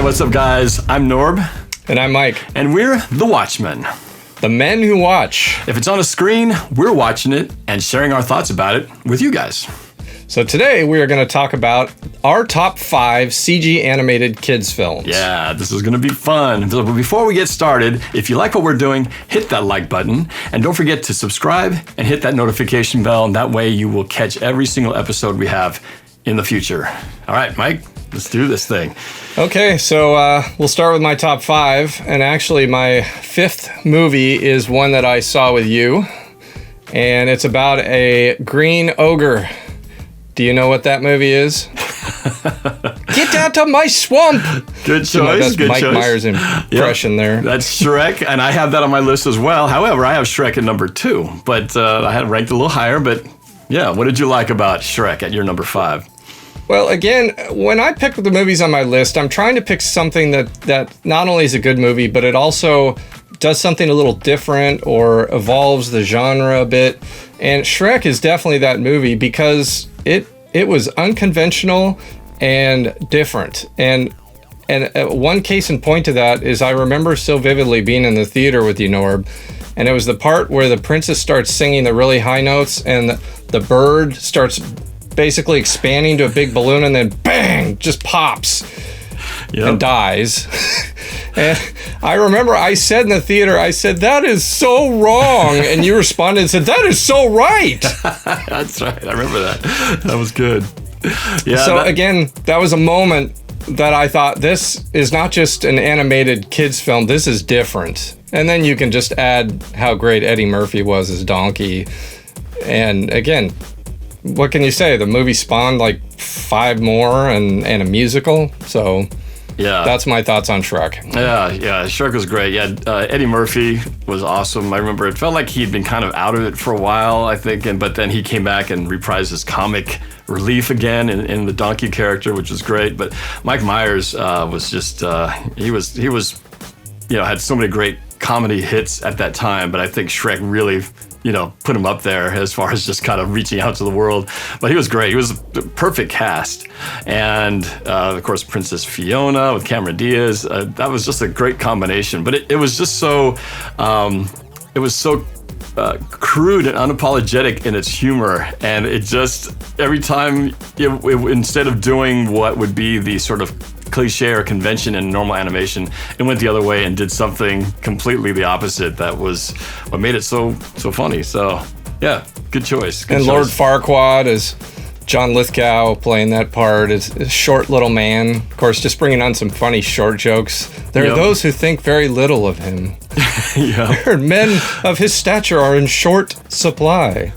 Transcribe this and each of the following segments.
what's up, guys? I'm Norb. And I'm Mike. And we're The Watchmen. The men who watch. If it's on a screen, we're watching it and sharing our thoughts about it with you guys. So today we are going to talk about our top 5 CG animated kids films. Yeah, this is going to be fun. But before we get started, if you like what we're doing, hit that like button. And don't forget to subscribe and hit that notification bell. And that way you will catch every single episode we have in the future. All right, Mike, let's do this thing. Okay, so we'll start with my top 5. And actually, my 5th movie is one that I saw with you. And it's about a green ogre. Do you know what that movie is? Get out of my swamp! Good choice. That's good Mike choice. Myers' impression there. That's Shrek, and I have that on my list as well. However, I have Shrek at number 2, but I had it ranked a little higher. But yeah, what did you like about Shrek at your number 5? Well, again, when I pick the movies on my list, I'm trying to pick something that not only is a good movie, but it also does something a little different or evolves the genre a bit. And Shrek is definitely that movie because it was unconventional and different. And one case in point to that is I remember so vividly being in the theater with you, Norb, and it was the part where the princess starts singing the really high notes and the bird starts basically expanding to a big balloon and then bang, just pops and dies. And I remember I said in the theater, I said, that is so wrong. And you responded and said, that is so right. That's right. I remember that. That was good. Yeah. So again, that was a moment that I thought, this is not just an animated kids film. This is different. And then you can just add how great Eddie Murphy was as Donkey. And again, what can you say? The movie spawned like 5 more and a musical. So yeah, that's my thoughts on Shrek. Yeah, Shrek was great. Yeah, Eddie Murphy was awesome. I remember it felt like he'd been kind of out of it for a while, I think, but then he came back and reprised his comic relief again in the Donkey character, which was great. But Mike Myers was just he was had so many great comedy hits at that time. But I think Shrek really put him up there as far as just kind of reaching out to the world. But he was great. He was the perfect cast. And, of course, Princess Fiona with Cameron Diaz. That was just a great combination. But it was just so, crude and unapologetic in its humor. And it just, every time, instead of doing what would be the sort of cliche or convention in normal animation, it went the other way and did something completely the opposite. That was what made it so funny. So yeah, good choice. And Lord Farquaad is John Lithgow playing that part is a short little man. Of course, just bringing on some funny short jokes. There are those who think very little of him. Men of his stature are in short supply.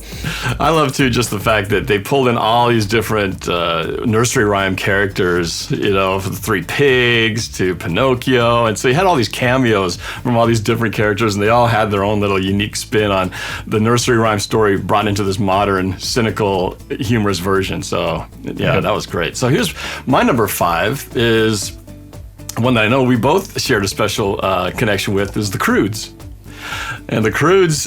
I love, too, just the fact that they pulled in all these different nursery rhyme characters, from the Three Pigs to Pinocchio. And so you had all these cameos from all these different characters, and they all had their own little unique spin on the nursery rhyme story brought into this modern, cynical, humorous version. So, yeah, that was great. So here's my number 5 is one that I know we both shared a special connection with, is The Croods. And The Croods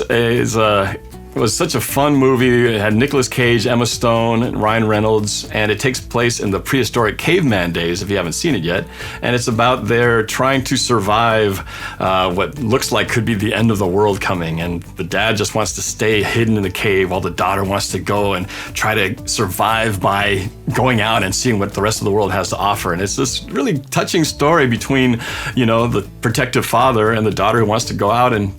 was such a fun movie. It had Nicolas Cage, Emma Stone, and Ryan Reynolds, and it takes place in the prehistoric caveman days, if you haven't seen it yet. And it's about their trying to survive what looks like could be the end of the world coming. And the dad just wants to stay hidden in the cave while the daughter wants to go and try to survive by going out and seeing what the rest of the world has to offer. And it's this really touching story between, the protective father and the daughter who wants to go out and,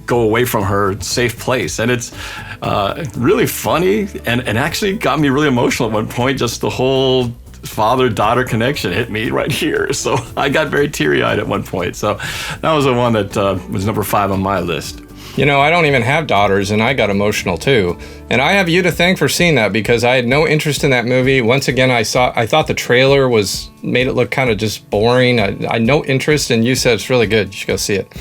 go away from her safe place. And it's really funny and actually got me really emotional at one point. Just the whole father-daughter connection hit me right here. So I got very teary-eyed at one point. So that was the one that was number 5 on my list. I don't even have daughters, and I got emotional too. And I have you to thank for seeing that, because I had no interest in that movie. Once again, I thought the trailer made it look kind of just boring. I had no interest, and you said it's really good. You should go see it.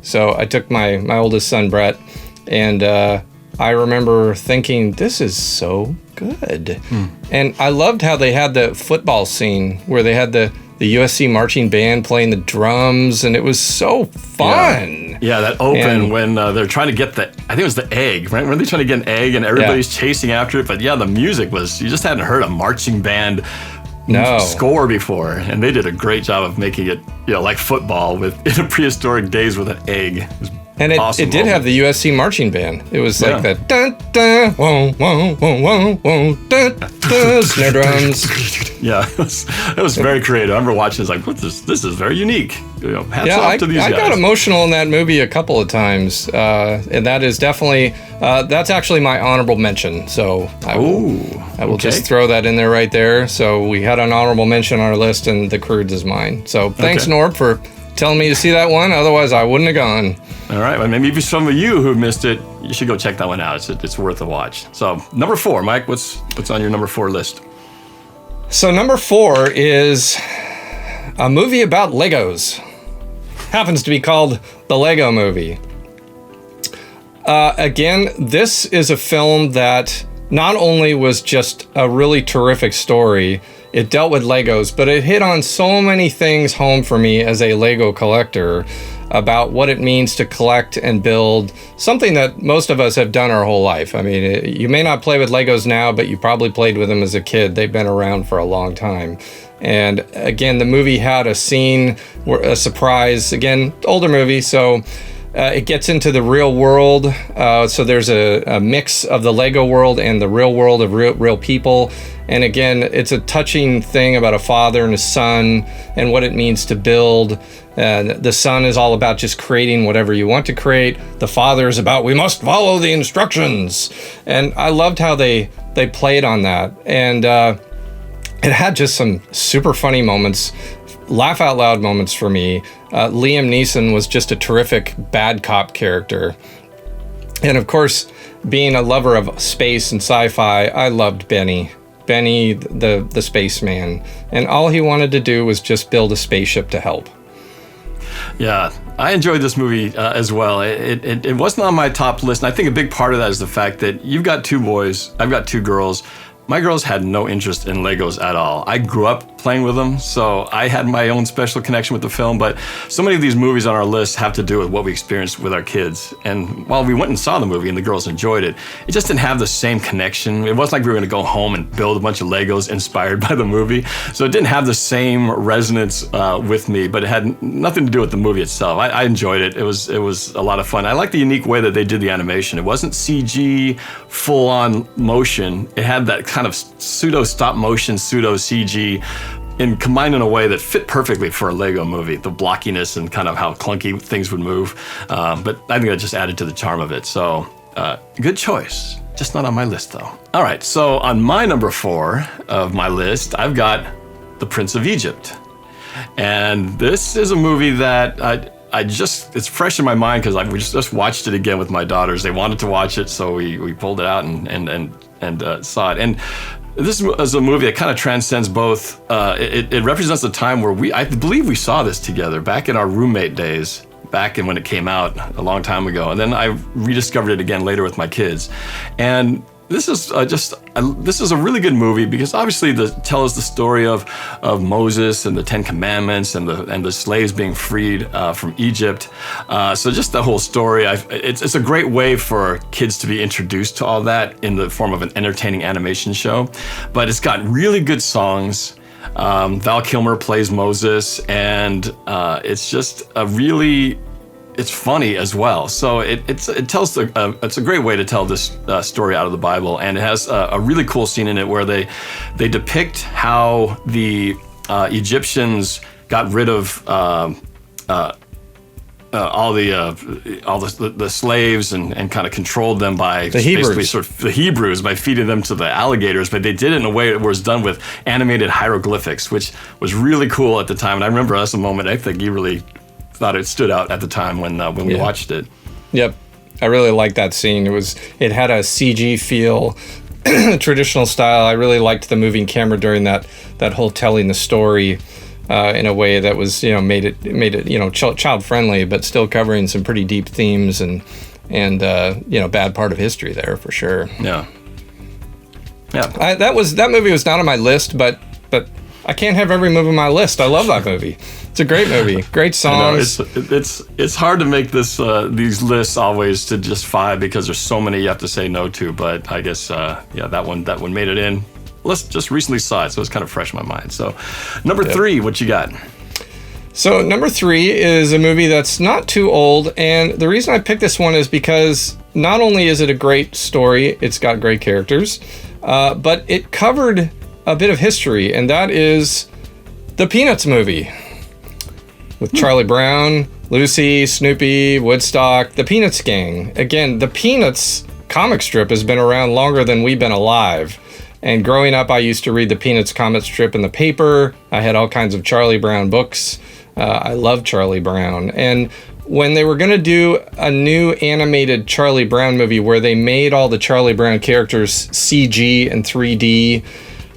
So I took my oldest son, Brett, and I remember thinking, this is so good. And I loved how they had the football scene where they had the USC marching band playing the drums, and it was so fun. Yeah, that open when they're trying to get I think it was the egg, right? Weren't they trying to get an egg and everybody's chasing after it? But yeah, the music was, you just hadn't heard a marching band No. score before, and they did a great job of making it, like football in a prehistoric days with an egg. It was And it awesome did moment. have the USC marching band. It was like Yeah. that dun dun whoa whoa whoa whoa whoa dun dun snare drums. Yeah, it was very creative. I remember watching this like, what this is very unique. Hats Yeah, off to these I guys. got emotional in that movie a couple of times, and that is definitely that's actually my honorable mention. So I will just throw that in there right there. So we had an honorable mention on our list, and The Croods is mine. So thanks, Okay. Norb, for telling me to see that one. Otherwise, I wouldn't have gone. All right, well, maybe some of you who missed it, you should go check that one out. It's worth a watch. So number 4, Mike, what's on your number 4 list? So number 4 is a movie about Legos. Happens to be called The Lego Movie. Again, this is a film that not only was just a really terrific story, it dealt with Legos, but it hit on so many things home for me as a Lego collector about what it means to collect and build something that most of us have done our whole life. I mean, you may not play with Legos now, but you probably played with them as a kid. They've been around for a long time. And again, the movie had a scene, a surprise, again, older movie, so it gets into the real world. So there's a mix of the Lego world and the real world of real people. And again, it's a touching thing about a father and a son and what it means to build. The son is all about just creating whatever you want to create. The father is about, we must follow the instructions. And I loved how they played on that. And it had just some super funny moments, laugh out loud moments for me. Liam Neeson was just a terrific bad cop character. And of course, being a lover of space and sci-fi, I loved Benny, the spaceman. And all he wanted to do was just build a spaceship to help. Yeah, I enjoyed this movie as well. It wasn't on my top list, and I think a big part of that is the fact that you've got 2 boys, I've got 2 girls. My girls had no interest in Legos at all. I grew up playing with them, so I had my own special connection with the film, but so many of these movies on our list have to do with what we experienced with our kids. And while we went and saw the movie and the girls enjoyed it, it just didn't have the same connection. It wasn't like we were gonna go home and build a bunch of Legos inspired by the movie. So it didn't have the same resonance with me, but it had nothing to do with the movie itself. I enjoyed it. It was a lot of fun. I like the unique way that they did the animation. It wasn't CG, full-on motion. It had that kind of pseudo stop motion, pseudo CG, and combined in a way that fit perfectly for a Lego movie. The blockiness and kind of how clunky things would move. But I think that just added to the charm of it. So good choice. Just not on my list though. All right, so on my number 4 of my list, I've got The Prince of Egypt. And this is a movie that it's fresh in my mind because we just watched it again with my daughters. They wanted to watch it, so we pulled it out and saw it. And this is a movie that kind of transcends both. It represents a time where I believe we saw this together back in our roommate days, back in when it came out a long time ago. And then I rediscovered it again later with my kids. And this is this is a really good movie because obviously it tells the story of Moses and the 10 Commandments and the slaves being freed from Egypt. So just the whole story, it's a great way for kids to be introduced to all that in the form of an entertaining animation show. But it's got really good songs. Val Kilmer plays Moses, and it's just it's funny as well. So it's a great way to tell this story out of the Bible, and it has a really cool scene in it where they depict how the Egyptians got rid of all the slaves and kind of controlled them by the Hebrews. Basically sort of the Hebrews by feeding them to the alligators, but they did it in a way that was done with animated hieroglyphics, which was really cool at the time. And I remember that's a moment I think you really thought it stood out at the time when we watched it. Yep, I really liked that scene. It had a CG feel, traditional style. I really liked the moving camera during that whole telling the story in a way that was made it child friendly, but still covering some pretty deep themes and bad part of history there for sure. Yeah. That movie was not on my list, but I can't have every movie on my list. I love that movie. It's a great movie. Great songs. It's hard to make these lists always to just 5 because there's so many you have to say no to. But I guess that one made it in. just recently saw it, so it's kind of fresh in my mind. So, number 3, what you got? So number 3 is a movie that's not too old, and the reason I picked this one is because not only is it a great story, it's got great characters, but it covered a bit of history, and that is the Peanuts movie with Charlie Brown, Lucy, Snoopy, Woodstock, the Peanuts gang. Again, the Peanuts comic strip has been around longer than we've been alive. And growing up, I used to read the Peanuts comic strip in the paper. I had all kinds of Charlie Brown books. I love Charlie Brown. And when they were going to do a new animated Charlie Brown movie where they made all the Charlie Brown characters CG and 3D,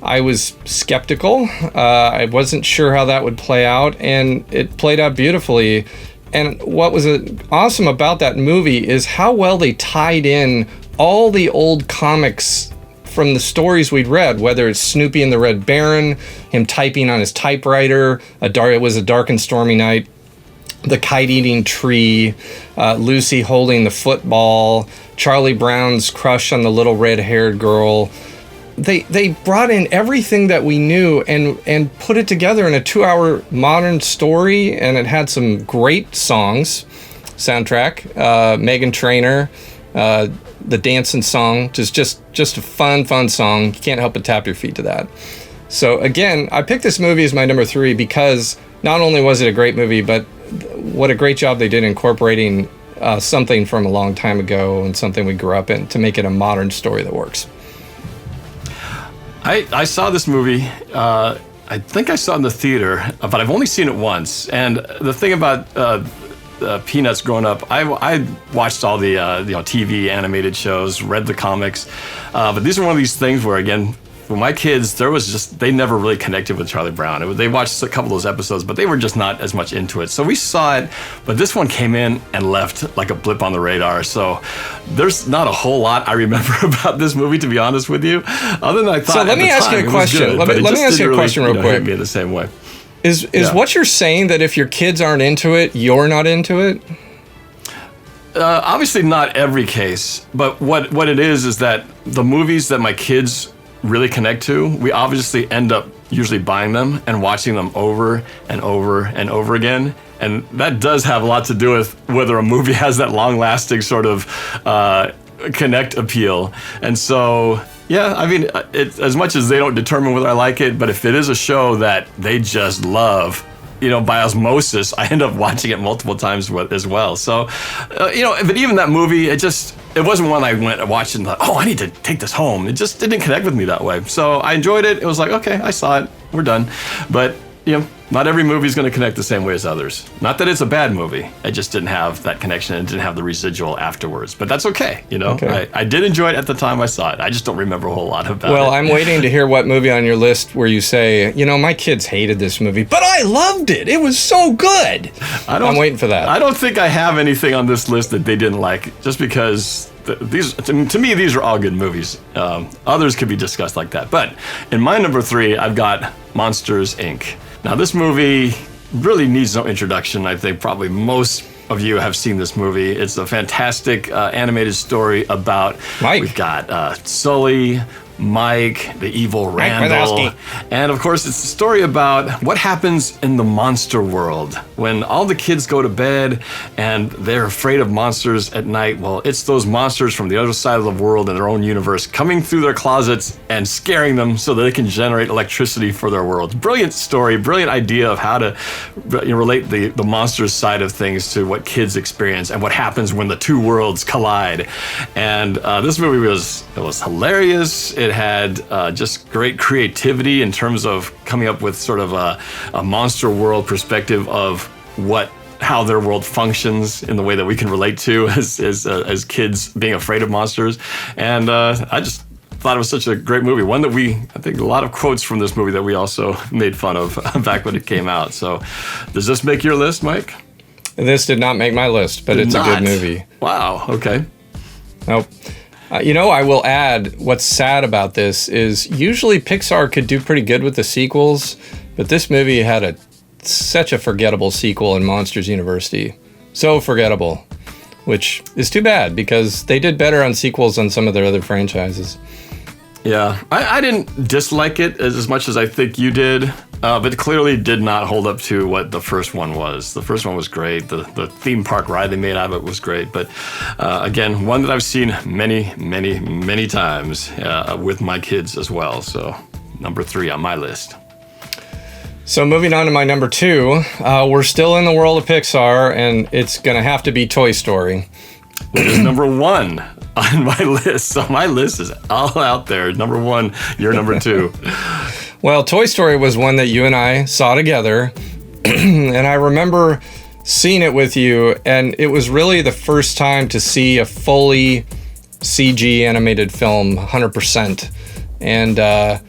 I was skeptical. I wasn't sure how that would play out, and it played out beautifully. And what was awesome about that movie is how well they tied in all the old comics from the stories we'd read, whether it's Snoopy and the Red Baron, him typing on his typewriter, it was a dark and stormy night, the kite-eating tree, Lucy holding the football, Charlie Brown's crush on the little red-haired girl. They brought in everything that we knew and put it together in a 2-hour modern story, and it had some great songs, soundtrack, Meghan Trainor, the dancing song, just a fun song. You can't help but tap your feet to that. So again, I picked this movie as my number 3 because not only was it a great movie, but what a great job they did incorporating something from a long time ago and something we grew up in to make it a modern story that works. I saw this movie, I think I saw it in the theater, but I've only seen it once. And the thing about Peanuts growing up, I watched all the TV animated shows, read the comics, but these are one of these things where, again, for my kids, they never really connected with Charlie Brown. They watched a couple of those episodes, but they were just not as much into it. So we saw it, but this one came in and left like a blip on the radar. So there's not a whole lot I remember about this movie, to be honest with you, other than I thought. So let me ask you a question. Let me ask you a question real quick. Hit me the same way. Is what you're saying that if your kids aren't into it, you're not into it? Obviously not every case, but what it is that the movies that my kids really connect to, we obviously end up usually buying them and watching them over and over and over again. And that does have a lot to do with whether a movie has that long-lasting sort of connect appeal. And so, yeah, I mean, as much as they don't determine whether I like it, but if it is a show that they just love, by osmosis, I end up watching it multiple times as well. So, but even that movie, it wasn't one I went and watched and thought, oh, I need to take this home. It just didn't connect with me that way. So I enjoyed it. It was like, okay, I saw it. We're done. But, not every movie is going to connect the same way as others. Not that it's a bad movie. It just didn't have that connection and didn't have the residual afterwards. But that's okay. Okay. I did enjoy it at the time I saw it. I just don't remember a whole lot about it. Well, I'm waiting to hear what movie on your list where you say, my kids hated this movie, but I loved it. It was so good. I'm waiting for that. I don't think I have anything on this list that they didn't like, just because to me, these are all good movies. Others could be discussed like that. But in my number 3, I've got Monsters, Inc. Now, this movie really needs no introduction. I think probably most of you have seen this movie. It's a fantastic animated story about Mike. We've got Sully, Mike, the evil Randall, and of course it's a story about what happens in the monster world when all the kids go to bed and they're afraid of monsters at night. Well, it's those monsters from the other side of the world in their own universe coming through their closets and scaring them so that they can generate electricity for their world. Brilliant story, brilliant idea of how to relate the monsters side of things to what kids experience and what happens when the two worlds collide. And this movie was hilarious. It had just great creativity in terms of coming up with sort of a monster world perspective of how their world functions in the way that we can relate to as kids being afraid of monsters. And I just thought it was such a great movie. One that I think a lot of quotes from this movie that we also made fun of back when it came out. So does this make your list, Mike? This did not make my list, but it's a good movie. Wow, okay. Nope. I will add, what's sad about this is usually Pixar could do pretty good with the sequels, but this movie had such a forgettable sequel in Monsters University. So forgettable, which is too bad because they did better on sequels on some of their other franchises. Yeah, I didn't dislike it as much as I think you did, but clearly did not hold up to what the first one was. The first one was great. The theme park ride they made out of it was great. But again, one that I've seen many, many, many times with my kids as well. So number 3 on my list. So moving on to my number 2, we're still in the world of Pixar, and it's going to have to be Toy Story. Which is number 1 on my list. So my list is all out there. Number 1, you're number 2. Well, Toy Story was one that you and I saw together, and I remember seeing it with you, and it was really the first time to see a fully CG animated film, 100%. And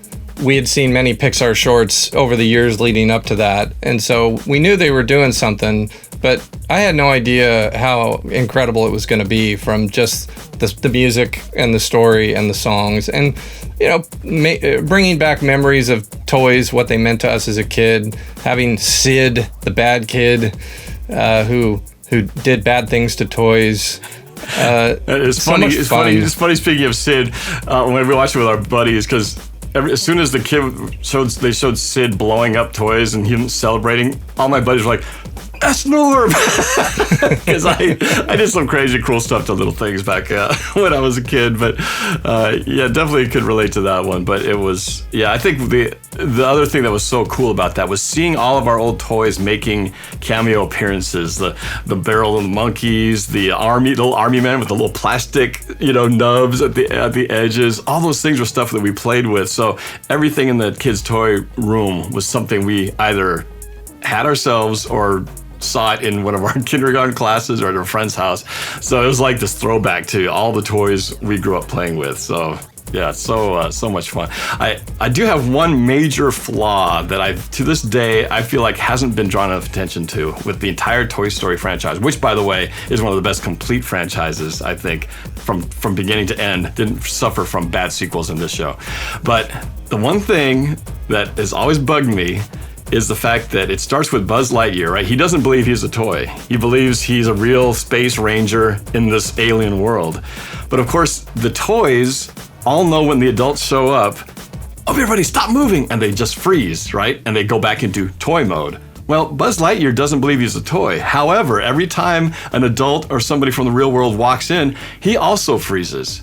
we had seen many Pixar shorts over the years leading up to that, and so we knew they were doing something, but I had no idea how incredible it was going to be, from just the music and the story and the songs, and bringing back memories of toys, what they meant to us as a kid, having Sid, the bad kid, who did bad things to toys. It's so funny. much fun. It's funny. Speaking of Sid, when we watched it with our buddies, because as soon as the kid showed Sid blowing up toys and him celebrating, all my buddies were like, "That's Norb," because I did some crazy cool stuff to little things back when I was a kid. But yeah, definitely could relate to that one. But it was, I think the other thing that was so cool about that was seeing all of our old toys making cameo appearances. The barrel of the monkeys, the little army man with the little plastic nubs at the edges. All those things were stuff that we played with. So everything in the kids' toy room was something we either had ourselves or saw it in one of our kindergarten classes or at a friend's house. So it was like this throwback to all the toys we grew up playing with. So yeah, so much fun. I do have one major flaw that to this day I feel like hasn't been drawn enough attention to with the entire Toy Story franchise, which by the way is one of the best complete franchises, I think, from beginning to end. Didn't suffer from bad sequels in this show. But the one thing that has always bugged me is the fact that it starts with Buzz Lightyear, right? He doesn't believe he's a toy. He believes he's a real space ranger in this alien world. But of course, the toys all know when the adults show up, "Oh, everybody stop moving," and they just freeze, right? And they go back into toy mode. Well, Buzz Lightyear doesn't believe he's a toy. However, every time an adult or somebody from the real world walks in, he also freezes.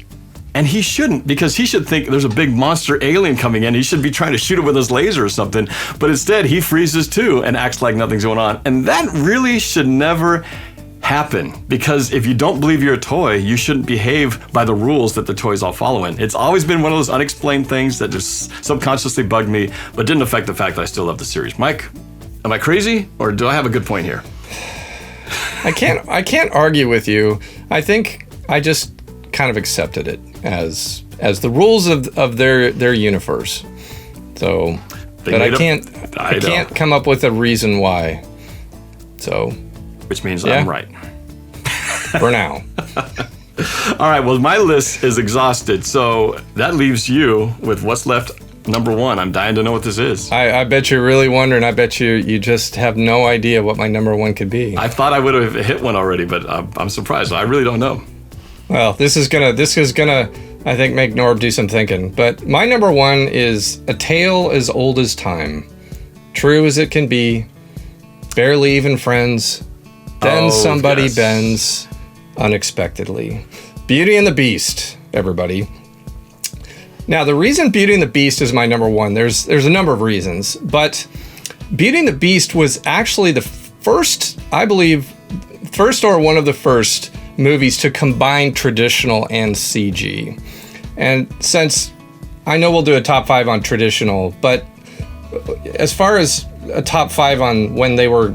And he shouldn't, because he should think there's a big monster alien coming in. He should be trying to shoot it with his laser or something. But instead, he freezes too and acts like nothing's going on. And that really should never happen, because if you don't believe you're a toy, you shouldn't behave by the rules that the toys all follow in. It's always been one of those unexplained things that just subconsciously bugged me, but didn't affect the fact that I still love the series. Mike, am I crazy, or do I have a good point here? I can't argue with you. I think I just kind of accepted it as the rules of their universe. So, but I can't come up with a reason why. So, which means I'm right. For now. All right, well, my list is exhausted, so that leaves you with what's left. Number 1. I'm dying to know what this is. I bet you're really wondering. I bet you just have no idea what my number 1 could be. I thought I would have hit one already, but I'm surprised. I really don't know. Well, this is gonna, I think, make Norb do some thinking. But my number 1 is A Tale as Old as Time. True as it can be. Barely even friends. Then somebody bends unexpectedly. Beauty and the Beast, everybody. Now, the reason Beauty and the Beast is my number 1, there's a number of reasons, but Beauty and the Beast was actually the first, I believe, first or one of the first movies to combine traditional and CG. And since I know we'll do a top 5 on traditional, but as far as a top 5 on when they were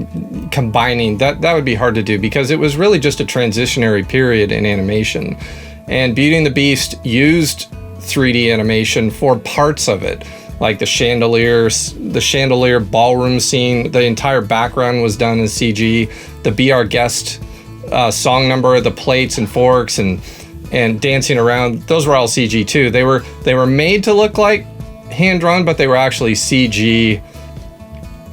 combining, that would be hard to do, because it was really just a transitionary period in animation. And Beauty and the Beast used 3D animation for parts of it, like the chandelier ballroom scene. The entire background was done in CG. The Be Our Guest song number, the plates and forks and dancing around, those were all CG too. They were made to look like hand-drawn, but they were actually CG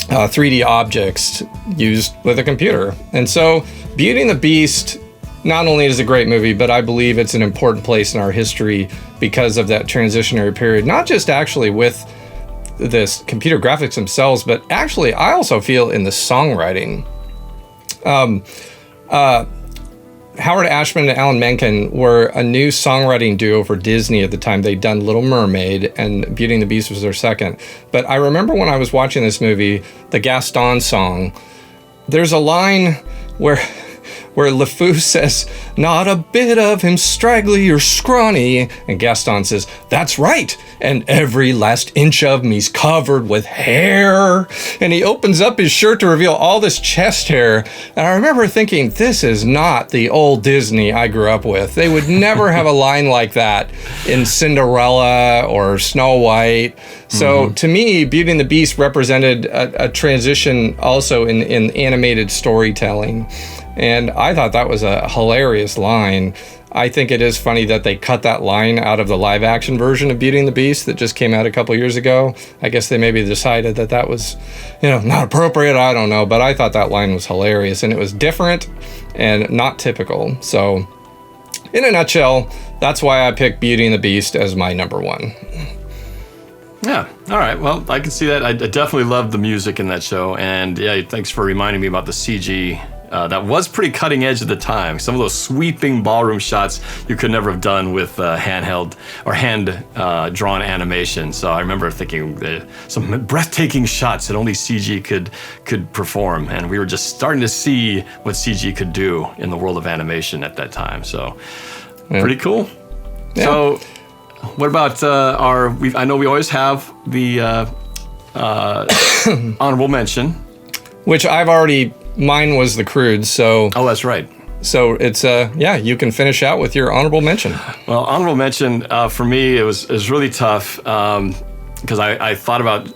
3D objects used with a computer. And so Beauty and the Beast not only is a great movie, but I believe it's an important place in our history because of that transitionary period, not just actually with this computer graphics themselves, but actually I also feel in the songwriting. Howard Ashman and Alan Menken were a new songwriting duo for Disney at the time. They'd done Little Mermaid, and Beauty and the Beast was their second. But I remember when I was watching this movie, the Gaston song, there's a line where LeFou says, "Not a bit of him straggly or scrawny," and Gaston says, "That's right, and every last inch of me's covered with hair." And he opens up his shirt to reveal all this chest hair. And I remember thinking, this is not the old Disney I grew up with. They would never have a line like that in Cinderella or Snow White. So to me, Beauty and the Beast represented a transition also in animated storytelling. And I thought that was a hilarious line. I think it is funny that they cut that line out of the live action version of Beauty and the Beast that just came out a couple years ago. I guess they maybe decided that was, not appropriate. I don't know. But I thought that line was hilarious, and it was different and not typical. So in a nutshell, that's why I picked Beauty and the Beast as my number one. Yeah. All right. Well, I can see that. I definitely loved the music in that show. And yeah, thanks for reminding me about the CG. That was pretty cutting edge at the time. Some of those sweeping ballroom shots you could never have done with handheld or hand-drawn animation. So I remember thinking some breathtaking shots that only CG could perform. And we were just starting to see what CG could do in the world of animation at that time. So pretty cool. Yeah. So what about I know we always have the honorable mention. Which I've already... Mine was The Croods, so... Oh, that's right. So it's, you can finish out with your honorable mention. Well, honorable mention, for me, it was really tough, because I thought about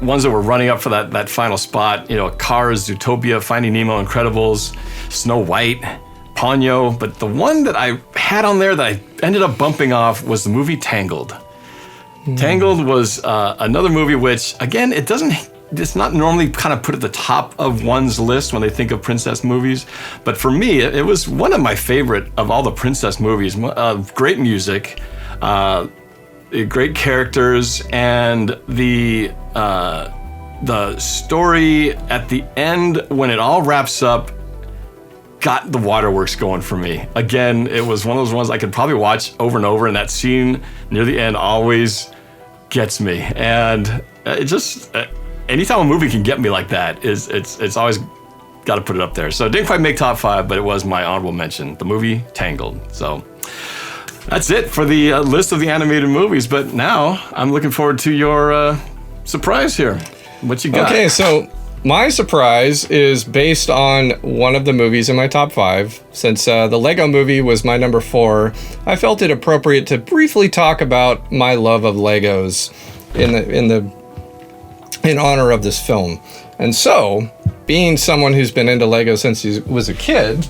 ones that were running up for that final spot, Cars, Zootopia, Finding Nemo, Incredibles, Snow White, Ponyo, but the one that I had on there that I ended up bumping off was the movie Tangled. Tangled was another movie which, again, it's not normally kind of put at the top of one's list when they think of princess movies. But for me, it was one of my favorite of all the princess movies. Great music, great characters, and the story at the end, when it all wraps up, got the waterworks going for me. Again, it was one of those ones I could probably watch over and over, and that scene near the end always gets me. And it just... anytime a movie can get me like that, it's always got to put it up there. So it didn't quite make top 5, but it was my honorable mention, the movie Tangled. So that's it for the list of the animated movies. But now I'm looking forward to your surprise here. What you got? Okay, so my surprise is based on one of the movies in my top 5. Since the Lego Movie was my number 4, I felt it appropriate to briefly talk about my love of Legos in honor of this film. And so, being someone who's been into Lego since he was a kid,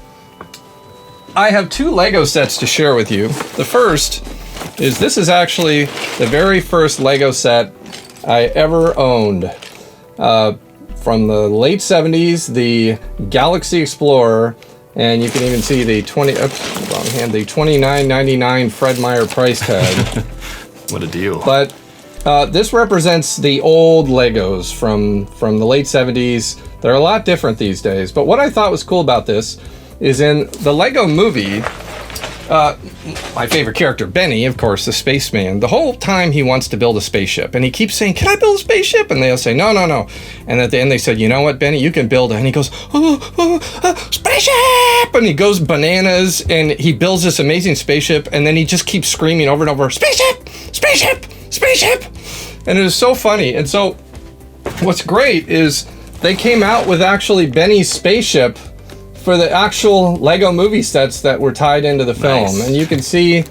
I have 2 Lego sets to share with you. The first is, this is actually the very first Lego set I ever owned. From the late 70s, the Galaxy Explorer, and you can even see the the $29.99 Fred Meyer price tag. What a deal. But this represents the old Legos from the late 70s. They're a lot different these days. But what I thought was cool about this is, in the Lego Movie, my favorite character, Benny, of course, the spaceman, the whole time he wants to build a spaceship. And he keeps saying, "Can I build a spaceship?" And they'll say, "No, no, no." And at the end they said, "You know what, Benny, you can build it." And he goes, "Spaceship!" And he goes bananas, and he builds this amazing spaceship. And then he just keeps screaming over and over, "Spaceship! Spaceship! Spaceship!" And it is so funny. And so what's great is they came out with actually Benny's spaceship for the actual Lego movie sets that were tied into the film. Nice. And you can see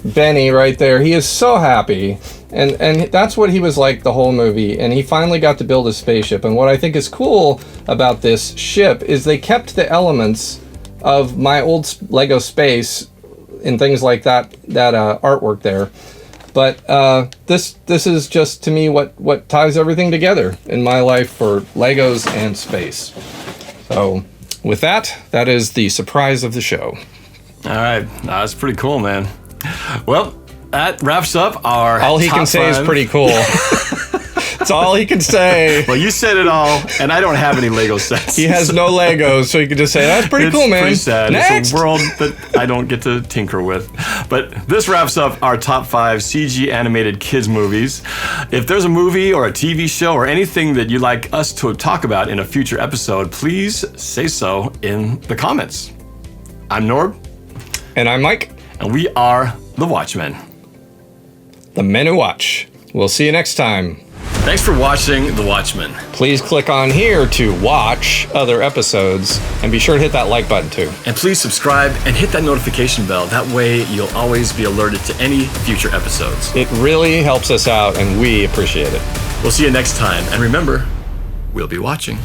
Benny right there. He is so happy. And that's what he was like the whole movie. And he finally got to build a spaceship. And what I think is cool about this ship is they kept the elements of my old Lego space and things like that artwork there. But this is just, to me, what ties everything together in my life for Legos and space. So with that is the surprise of the show. All right. That's pretty cool, man. Well, that wraps up our All he top can say is 5. pretty cool. That's all he can say. Well, you said it all, and I don't have any Lego sets. He has no Legos, so he can just say, that's pretty cool, man. It's pretty sad. Next. It's a world that I don't get to tinker with. But this wraps up our top 5 CG animated kids movies. If there's a movie or a TV show or anything that you'd like us to talk about in a future episode, please say so in the comments. I'm Norb. And I'm Mike. And we are The Watchmen. The Men Who Watch. We'll see you next time. Thanks for watching The Watchmen. Please click on here to watch other episodes, and be sure to hit that like button too. And please subscribe and hit that notification bell. That way you'll always be alerted to any future episodes. It really helps us out, and we appreciate it. We'll see you next time. And remember, we'll be watching.